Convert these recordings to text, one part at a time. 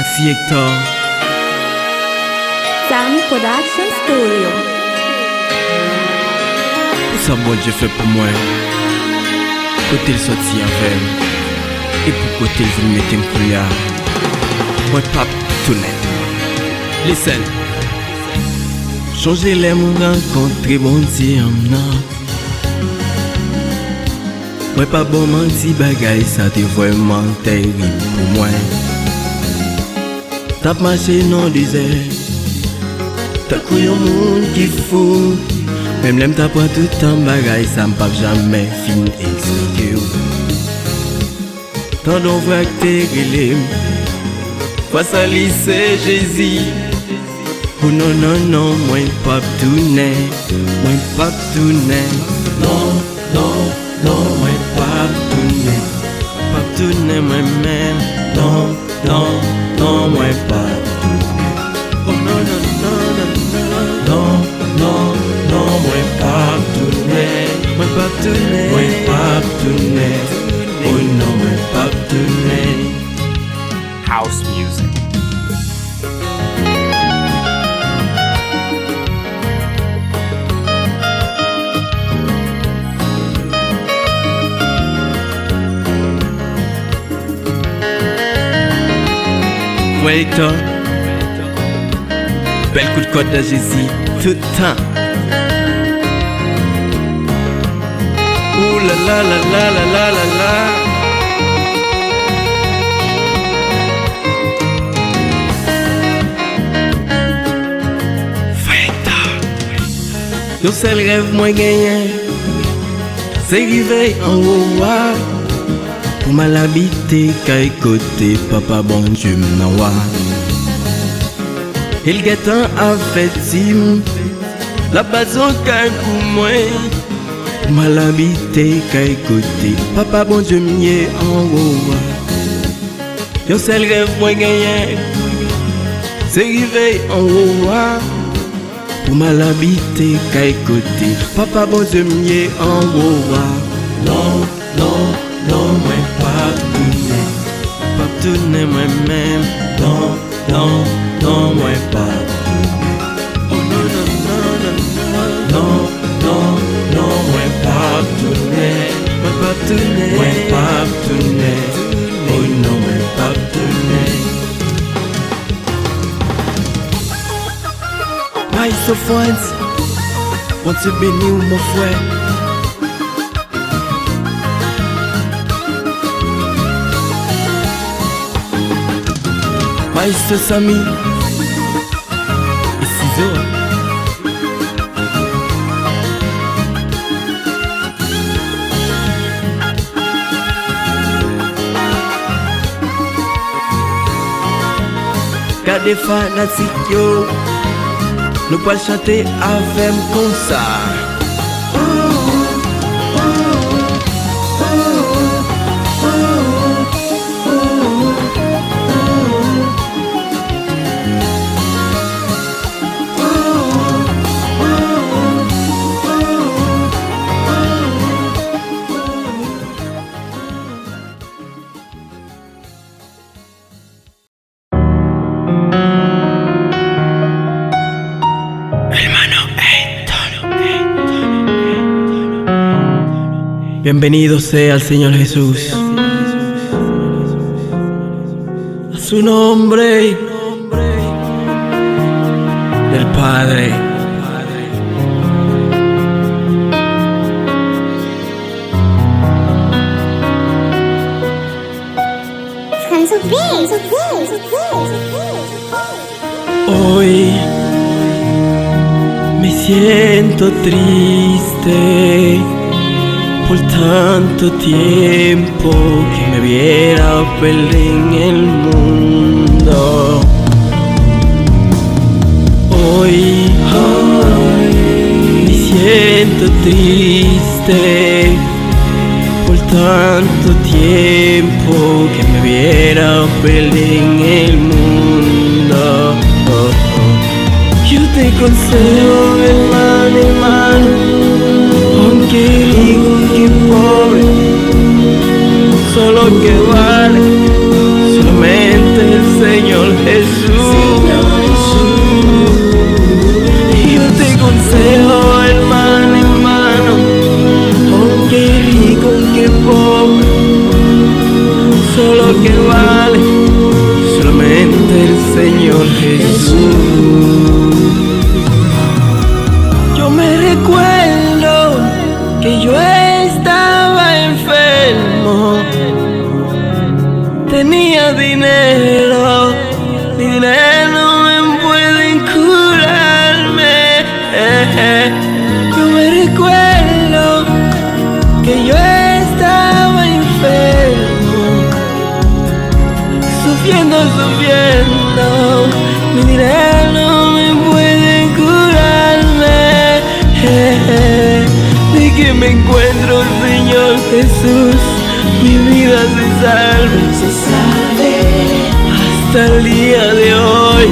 Merci Hector. Sarni Production Studio. Pour ça, bon Dieu fait pour moi. Côté le sorti avec. Et pour côté le mettre un couillard. Moi, pas tounen. Listen. Changer les mots, rencontrer bon Dieu en moi. Moi, pas bon menti bagaille, ça t'est vraiment terrible pour moi. T'as marché dans le désert. T'as couillé un monde qui fou. Même l'aime t'as pas tout temps bagaille, ça me pas jamais fin expliquer. Tant d'on voit que t'es relé. Face à lycée JEZI. Oh non non non, moi pas tounen. Moi pas tounen. Non, non, non, moi pas tounen. Pas tounen moi-même. Non, non, non, moi pas tounen. Oh non non non non non non non, moi pas tounen. Moi pas tounen. Moi pas tounen. Oh non, moi pas tounen. House music. Ouais, Hector. Bel coup de code de JEZI, tout le temps. Ouh la la la la la la la la. Ouais, Hector. Yo seul rêve moi gagné, c'est arriver en haut. Pour mal habiter, qu'à côté, papa bon Dieu m'envoie. Il guette un affectim, la base au cœur pour moi. Pour mal habiter, qu'à côté, papa bon Dieu m'envoie. Yo seul rêve moi gagné, c'est arrivé en haut. Pour mal habiter, qu'à côté, papa bon Dieu m'envoie. Non, non. Non, moi pas tounen moi-même. Non, non, non, moi pas tounen. Oh non, non, non, non, non, non, non, moi pas tounen. Moi pas tounen. Moi pas tounen. Oh non, moi pas tounen. Why so friends? BONDYE Beni ou mon frère? Maïs Sami et ciseaux. Car des fanatiques yo, nous pas chanter avec comme ça. Bienvenido sea el Señor Jesús. A su nombre del Padre. Hoy me siento triste por tanto tiempo que me viera perder en el mundo. Hoy me siento triste por tanto tiempo que me viera perder en el mundo. Yo te concedo de mano en mano, aunque digo que pobre, solo que vale solamente el Señor sufriendo, sufriendo. Mi dinero no me puede curarme. De que me encuentro, Señor Jesús, mi vida se salve hasta el día de hoy,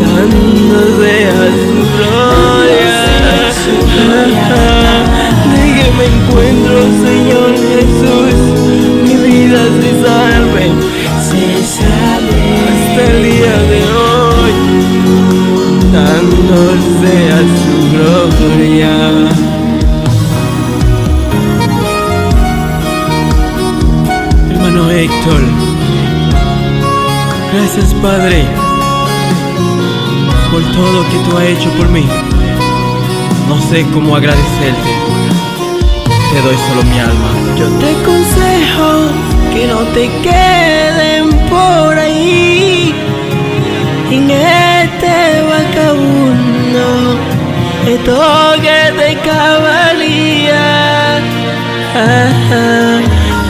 dándose a su gloria. De que me encuentro, Señor Jesús, mi vida se salve hasta el día de hoy, dándose a su gloria. Hermano Héctor, gracias Padre por todo lo que tú has hecho por mí. No sé cómo agradecerte, te doy solo mi alma. Yo te aconsejo que no te queden por ahí en este vagabundo, esto que te cabalía.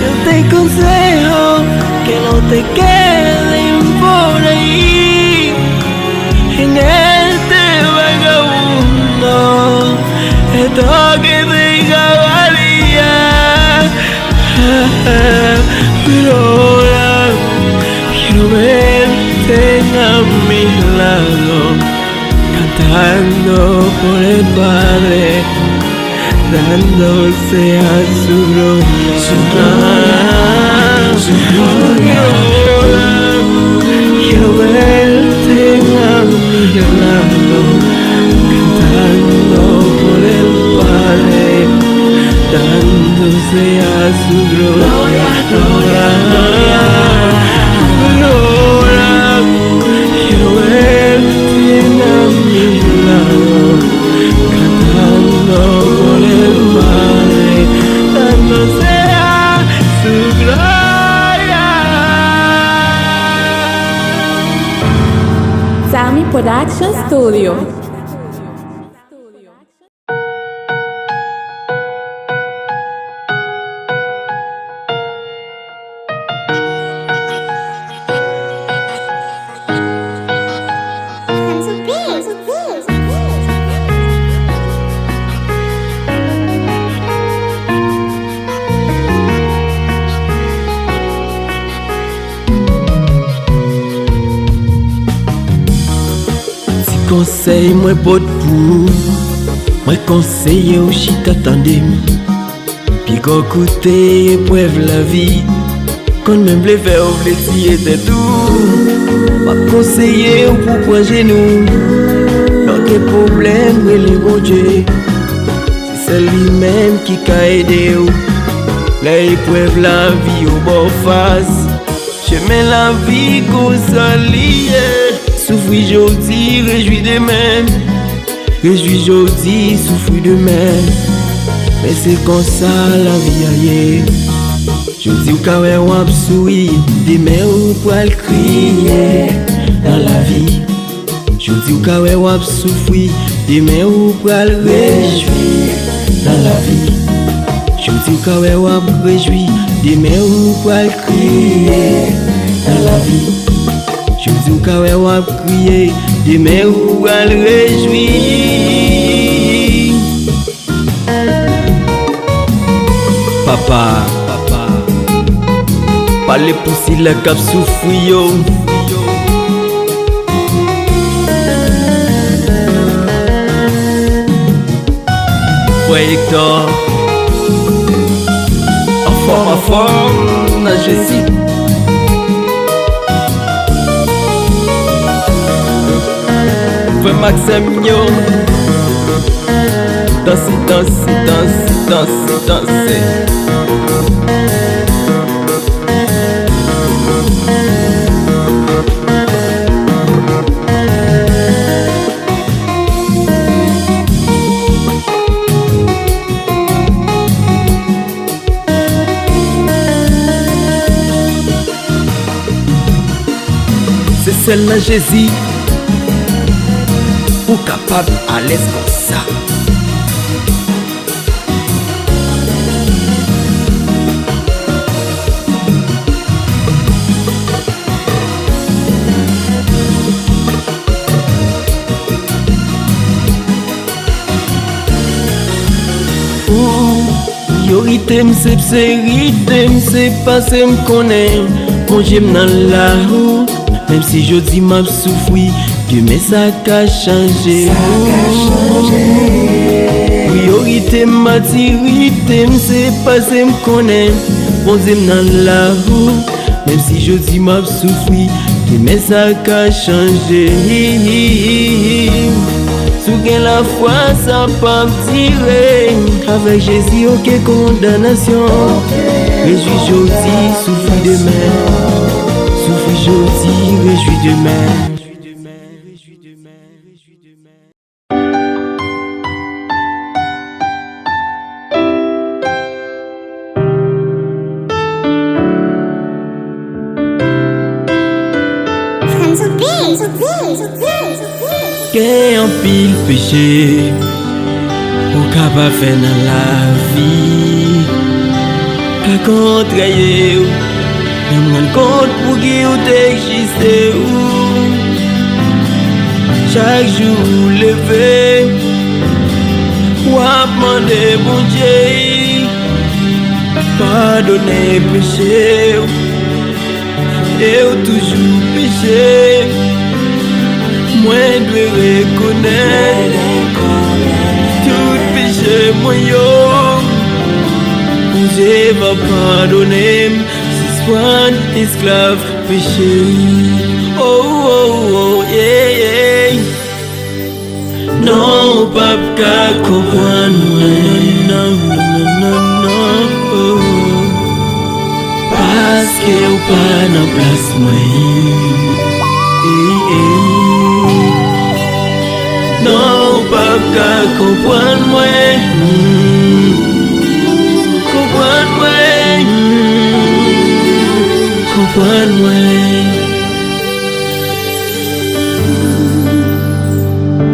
Yo te aconsejo que no te queden por ahí en este vagabundo, esto que te cabalía. Pero ahora quiero verte a mi lado, cantando por el Padre, dándose a su gloria, su gloria. Quiero verte a mi lado, cantando por el Padre, dándose a su gloria, gloria, gloria, gloria. Quiero verte a mi lado, cantando por el Padre, dándose a su gloria. Sami Production Studio. Conseil moi pot pou, moi conseille au chita tandem. Puis qu'on coûte épreuve la vie, qu'on même les faire oublier c'est tout. Pas conseiller pour prendre genou, dans quel problème les bon Dieu. C'est lui-même qui a aidé ou. L'épreuve la vie au bord face, je mets la vie qu'on s'allie. Souffrir aujourd'hui, réjouis demain. Réjouis aujourd'hui, souffrir demain. Mais c'est comme ça la vie aille. Je dis au carré ou à sourire, demain ou pour le crier dans la vie. Je dis au carré ou à souffrir, demain ou pour le réjouir dans la vie. Je dis au carré ou à réjouir, demain ou pour le crier dans la vie. Je dis au carré ou à crier, demain ou à le réjouir. Papa, parlez pour si la cap souffrir yo. Frère Hector, en forme, na JEZI. Frère Maxime yo, danser, danser, danser, danser, danser. C'est celle-là JEZI, ou capable à l'aise comme ça. Priorité m'sep sérité, m'sep passé m'connais. Mon j'aime dans la roue, même si je dis m'a souffri, demain ça a changé. Priorité maturité, m'sep passé m'connais. Mon j'aime dans la roue, même si je dis m'a souffri, demain ça a changé. Sous la foi, ça pas me tirer. Avec Jésus, aucune condamnation. Réjouis aujourd'hui, souffle demain. Souffle aujourd'hui, réjouis demain. Qu'est un pile péché ou capable faire dans la vie, qu'à contrarier ou même rendre compte pour qui ou t'existe ou chaque jour levé ou à demander bon Dieu pardonner péché et ou toujours péché. Mwen dwe reconnaître tout péché moi yo. Dieu va pardonner si soit esclave péché. Oh oh oh yeah yeah. Non pas qu'à comprendre moi. Non non non non oh. Parce que ou pas dans place moi. Non, pas qu'à comprendre moi. Comprendre moi. Comprendre moi.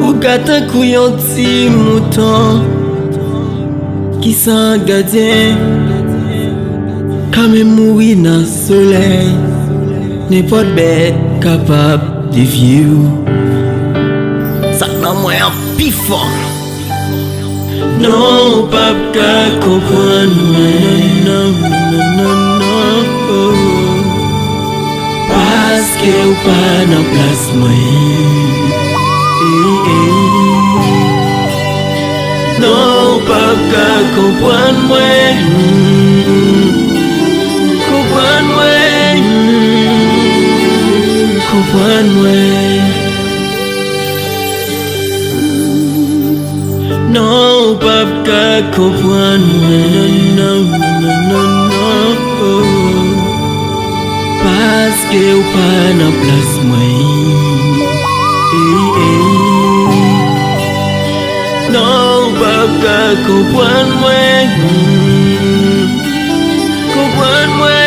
Ou gâte un couillon petit mouton qui s'en gardien quand même mourir dans le soleil. N'importe bête capable de vivre. Ça n'a moins un plus fort. Non, pas qu'à comprendre. Non, non, non, non, oh. Parce que ou pas dans place moi. Non, pas qu'à comprendre moi. Comprendre moi. Comprendre moi. Non, pas qu'à comprendre moi. Non, non, non, non, oh. Parce que ou pas dans place moi. Non, pas qu'à comprendre moi. Comprendre moi.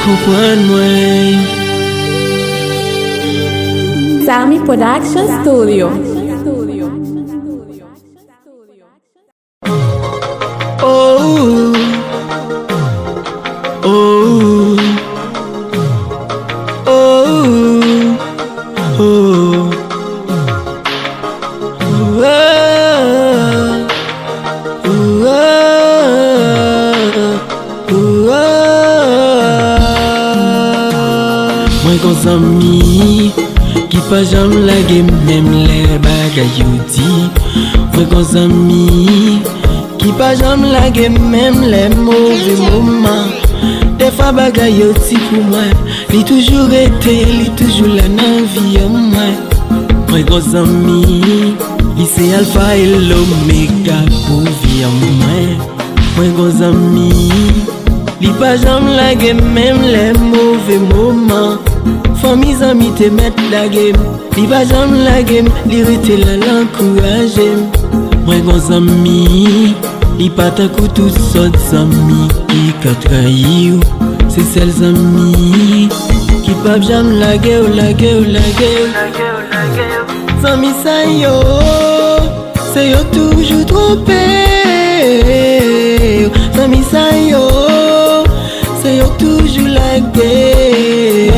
Comprendre moi. Sami Production Studio. Oh, oh, oh, oh, Mwen kon zami qui pas jamais lage même les bagages yo di. Mwen kon zami qui pas jamais lage même les mauvais moments. Des fois bagages yo ti pour moi, li toujours été, li toujours la nan vie moi. Mwen kon zami, li c'est alpha et l'oméga pour vie moi. Mwen kon zami, li pas jamais lage même les mauvais moments. Famille amis te mettre la game, li pas jamais la game, li rete là l'encourager. Moi gon ami, li pas ta coup tout sortes amis qui ka trahi ou, c'est celles amis qui pas jamais la gueule, la gueule, la gueule. Amis ça yo, c'est yo toujours trompé. Amis ça yo, c'est yo toujours la gueule.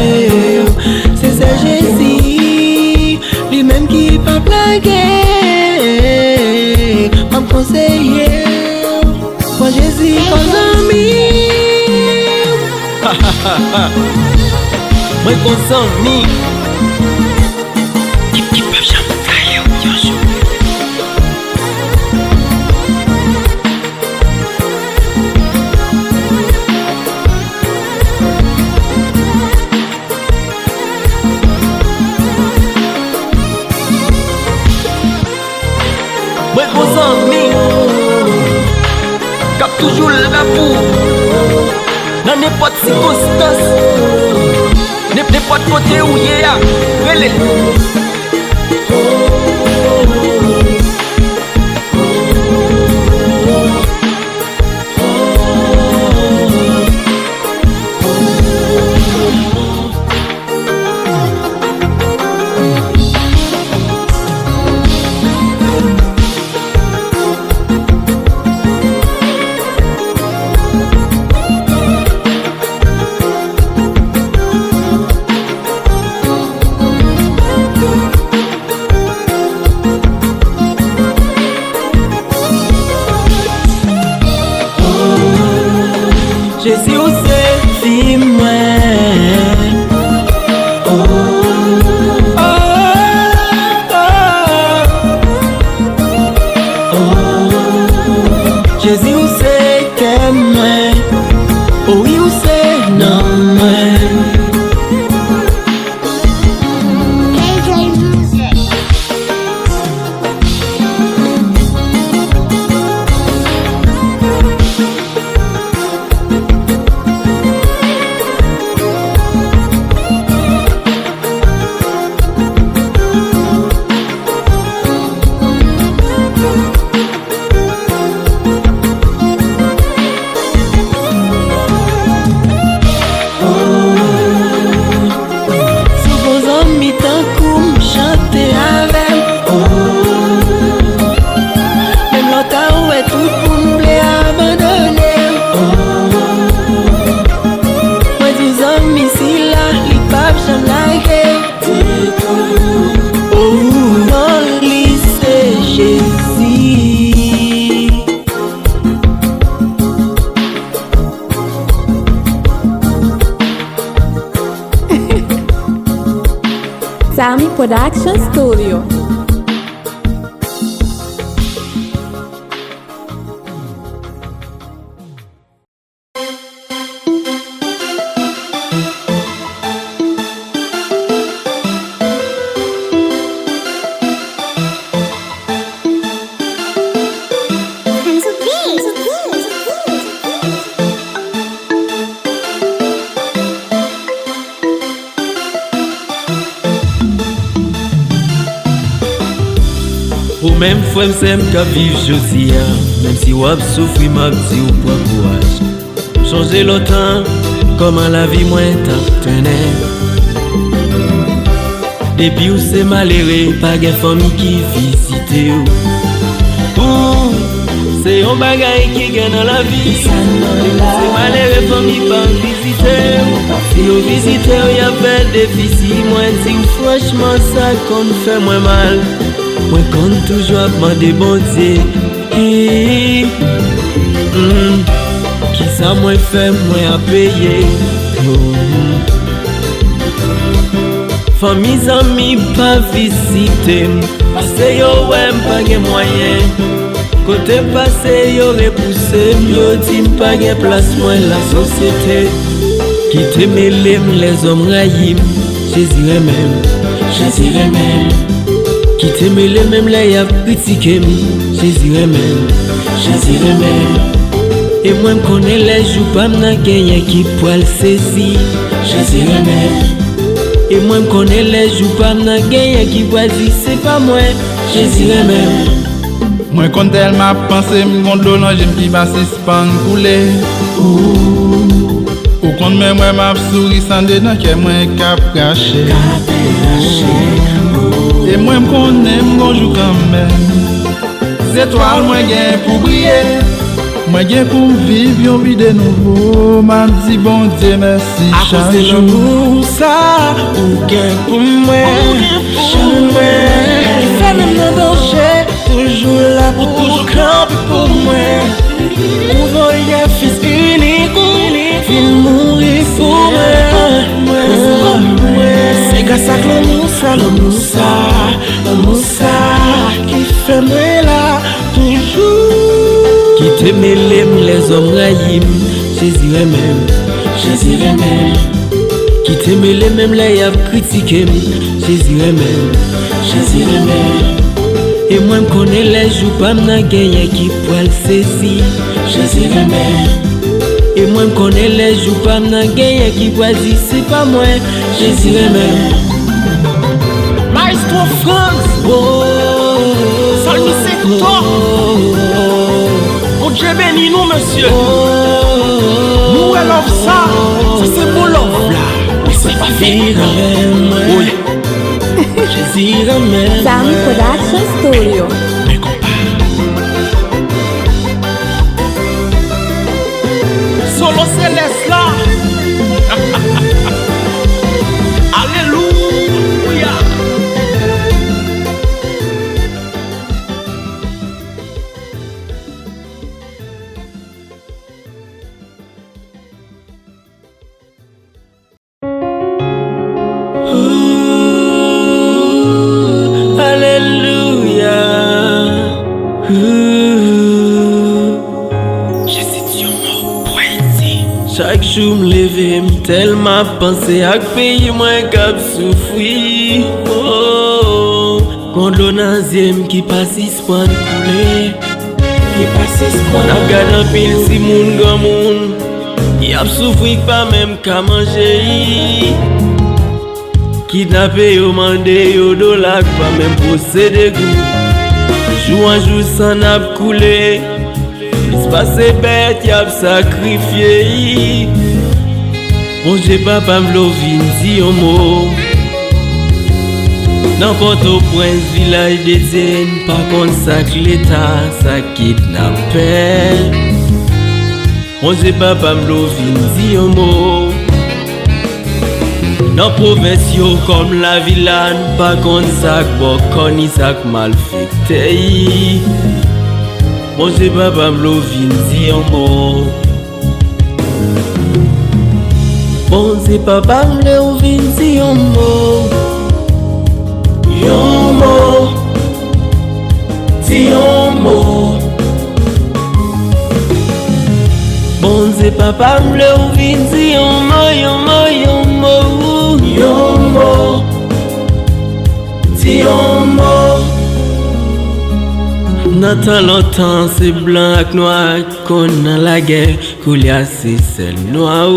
C'est ça JEZI, lui-même qui pas blaguer, m'a conseillé. Mwen konsan mi Mwen konsan mi kap toujou la pou nan nepot sikostas nepot kote ou ye ya rele JEZI ou se fi mwen JEZI ou se ke mwen oui ou se nan mwen Salmi Production Studio. Ou même frère m'sem ka viv jodia même si wap soufri m'a di ou pran courage changer l'autant comment la vie mwen tap tounen depuis ou c'est malheureux pas gen famille qui visite ou c'est un bagay qui gen dans la vie c'est malheureux famille pas visiter si ou visiter ou y a fait déficit moi dis franchement ça qu'on fait moins mal. Mwen kon toujou ap mande bondye Ki sa mwen fè mwen ap peye Fami zami pa visite Pase yo wèm pa gen mwayen Kote pase yo repouse Yo di mpa gen plas mwen la sosyete Ki te melem les om rayim JEZI remem JEZI remem Ki te mele même la y a critiqué JEZI remem JEZI remem Et moi m'konnais les jours pas m'nan gagné qui poil saisi JEZI remem Et moi m'konnais les jours pas m'nan gagné qui poil dit c'est pas moi JEZI remem Moi quand elle m'a pensé m'gondlo non j'aime qui va s'espan couler Ou quand même moi m'a souri sans dedans que moi cap caché Et moi m'konnais m'gonjou quand même Étoile moi gain pour briller Moi gain pour vivre yon vie de nouveau M'a dit bon Dieu merci chaque jour l'amour ça ou gain pour moi jamais fait même dans danger toujours là pour camper pour moi Ou voyez fils unique il mourit pour moi l'amour ça qui fait moi là toujours. Qui te mêlem les hommes raïm, Jésus même. Qui te mêlem même les yap critiqué, Jésus même. Et moi me connais les jours pas m'nan gagné qui poil saisi, Jésus même. Et moi me connais les jours pas m'nan gagné qui poil dit c'est pas moi, Jésus même. Maestro France, psalmiste hector. BONDYE Beni nous monsieur. Mwen love ça, c'est beau love là. Mais c'est pas fini. Oui. Jésus même. Sami Production Studio. Mais compare. Solo céleste là. Alléluia. Alléluia. Chaque jour me lever, tellement penser à pays moins cap souffrir. Oh, condonation qui passe pour couler. N'a gardé pile si moun grand moun. Y a souffrir pas même qu'à manger. Kidnappé yo mandé yo dollar pas même posséder goût. Jour en jour sans n'a coulé. Plus passé bête y'a sacrifié. Bonjour papa m'lo vin di un mot. N'importe au prince village des Zen, par contre ça que l'état ça kidnappé. Bonjour papa m'lo vin di un mot. Dans province yo comme la villane, par contre ça que bon conni ça que mal fait. Bonjour papa m'lo vin di un mot. Bonjour papa m'lo vin di un mot. Yon mot, di un mot. Bonjour papa m'lo vin di un mot, yon mot, yon mot. Yon mot, di un mot. Dans tant longtemps c'est blanc ak noir qu'on dans la guerre koulia c'est celle noir.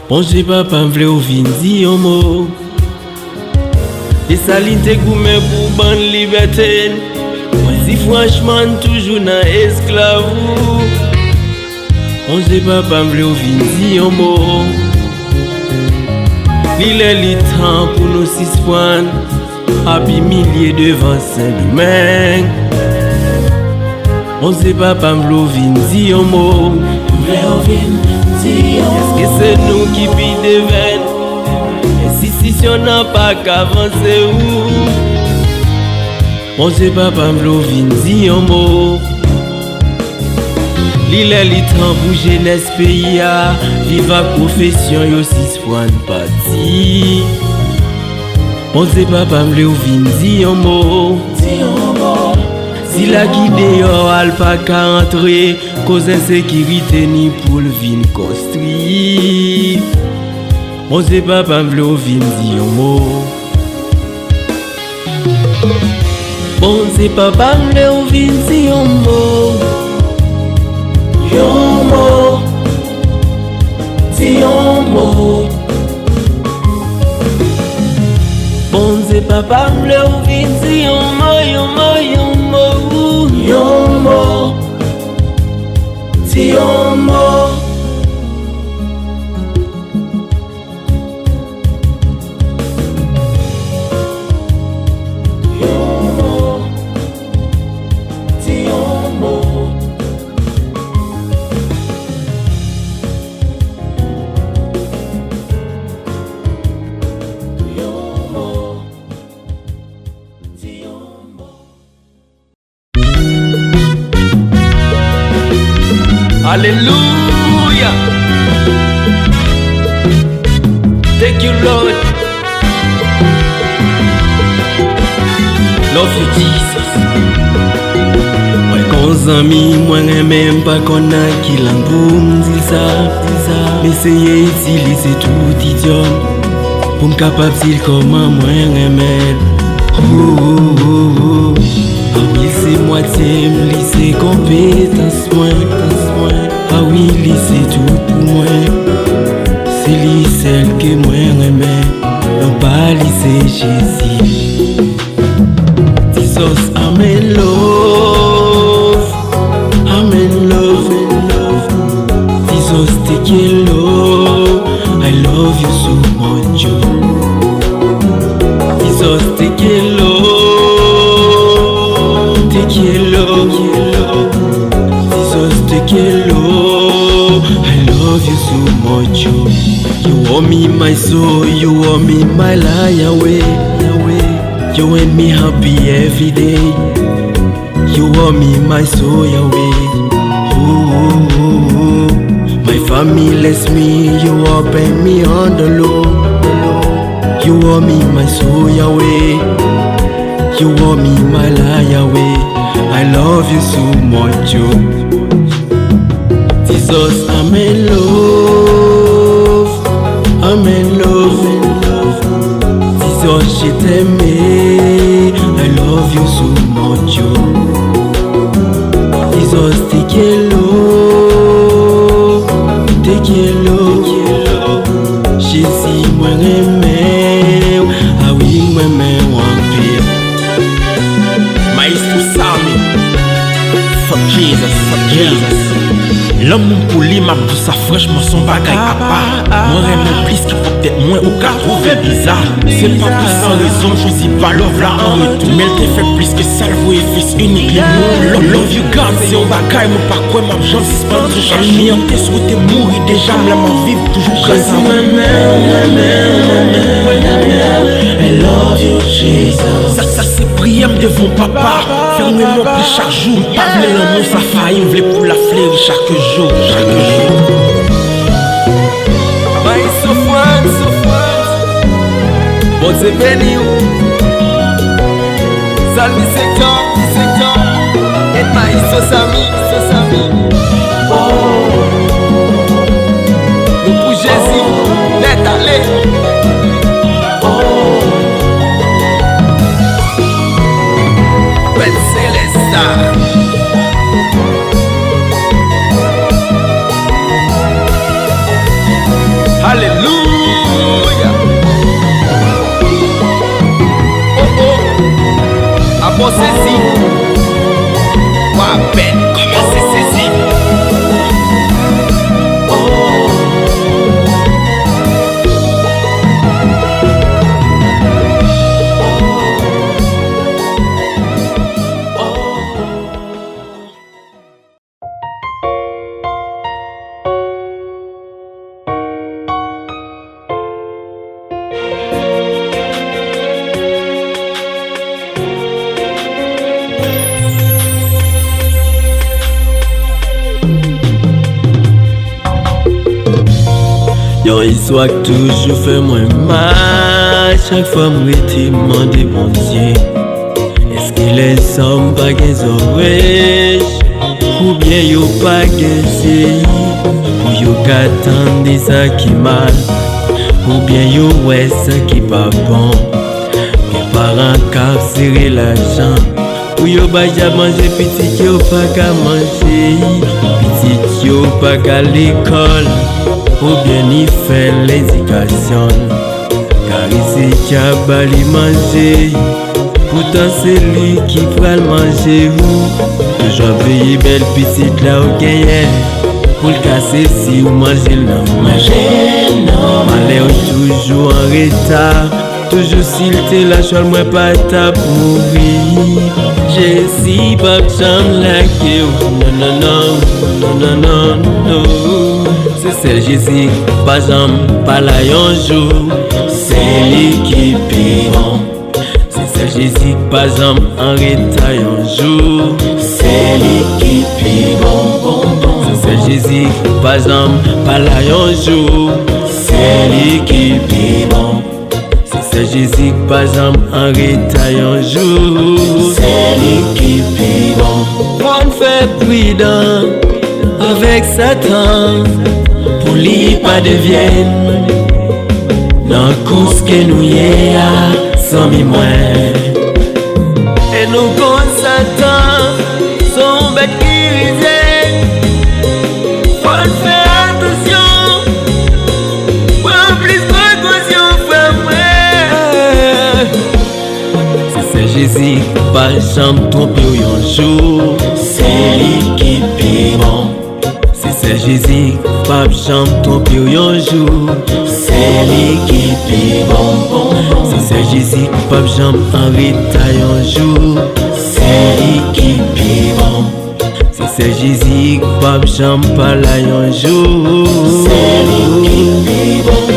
Bonjour papa m'vle ou vin di un mot. Des salines goumé pour ban liberté. Moi si franchement toujours dans esclave. Bonjour papa m'vle ou vin di un mot. Il est le temps pour nous suspendre. Happy milliers devant Saint-Domingue. Bonjour papa m'vle vin di un mot. Est-ce que c'est nous qui pille des veines? Si on n'a pas qu'avancer où? Bonjour papa m'vle vin di un mot. Il est le temps pour jeunesse pays à vivre à profession yo 6 points parti. Bonjour papa m'vle vin di un mot. Si la guide yo al pas ka entrer cause insécurité ni pour le vin construit. Bonjour papa m'vle vin di un mot. Bonjour papa m'vle vin di un mot. Yon mot, di un mot. Bonjour papa m'vle vin di un mot, yon mot, yon mot. Yon mot, di un mot. Hallelujah. Thank you, Lord. love you Jesus. Mwen kon zami, mwen remem pa konan ki lang pou m'dil sa. M'eseye itilize tout idiom pou m'kapab sil koman mwen remel. Ah oui, c'est moitié, li c'est compétence mwen. Ah oui, li c'est tout pour moi. C'est li celle que mwen remel. Non pas li c'est Jésus. Jesus, I'm in love. Jesus, take it low. I love you so much. Jesus, take it low. Jesus, take it low. I love you so much. You want me my soul, you want me my life, Yahweh. You want me happy every day. You want me my soul, Yahweh. My family bless me, you open me on the low. You want me my soul, Yahweh. You want me my life, Yahweh. I love you so much, Jesus, I'm in love. Jesus, je t'aime. I love you so much, Jesus, take it low. Jésus, moi remède. Ah oui, moi même wampir. Maestro Sami. Fuck Jesus. L'homme pour lui m'a dit ça franchement son bagay à part. Moi remède plus qui peut-être moins ou qu'à trouver bizarre. C'est pas plus sans raison, choisis pas love là en retour. Mais elle te fait plus que salvo et fils unique. Love you God, c'est un bagay, moi pas quoi m'a j'en suspend tout chaque nuit. On te souhaité mourir déjà, mais m'a vivre toujours présent. I love you, Jesus. Ça c'est prière devant papa. Fermez-moi plus chaque jour. Pas vle l'amour, ça faille, vle pour la fleur chaque jour. Maestro BONDYE Beni. Psalmiste hector. Et maestro Sami. Nous pour JEZI, net aller. Alléluia. Oh, bon saisi. Quoi peine, comment c'est saisi? Yon histoire qui toujours fait moins mal. Chaque fois moi te demande bon Dieu, est-ce que les hommes pas des oreilles, ou bien yo pas des ou yo qu'attendre ça qui mal, ou bien yo ouais ça qui pas bon. Mes parents cap serrer l'argent, ou yo ba ja manger petit yo pas qu'à manger, petit yo pas qu'à l'école. Ou bien y fait l'éducation, car ici qui a bali manger. Pourtant c'est lui qui fera le manger ou toujours veiller belle petite là au gagne. Pour le casser si ou manger non. Malheur toujours en retard. Toujours s'il te lâche moi pas ta mourir. JEZI pas jamais like you. Non. C'est celle JEZI, pas jamais, pas là un jour. C'est lui qui pire. C'est celle JEZI, pas jamais, en retard un jour. C'est lui qui pire. C'est celle JEZI, pas jamais, pas là un jour. C'est lui qui pire. C'est c'est Jésus pas jamais en retard un jour. C'est lui qui est bon. On fait prudent avec Satan pour lui pas devienne dans course que nous y a sans mi moins. Et nous contre Satan son bête qui risait. Faut faire attention, prends plus précaution frère. C'est Jésus pas jamais trompé un jour. C'est lui qui est bon. C'est Jésus pas jamais trompé un jour. C'est lui qui est bon. C'est Jésus pas jamais en retard un jour. C'est lui qui est bon. C'est Jésus pas jamais pas là un jour. C'est lui qui est bon.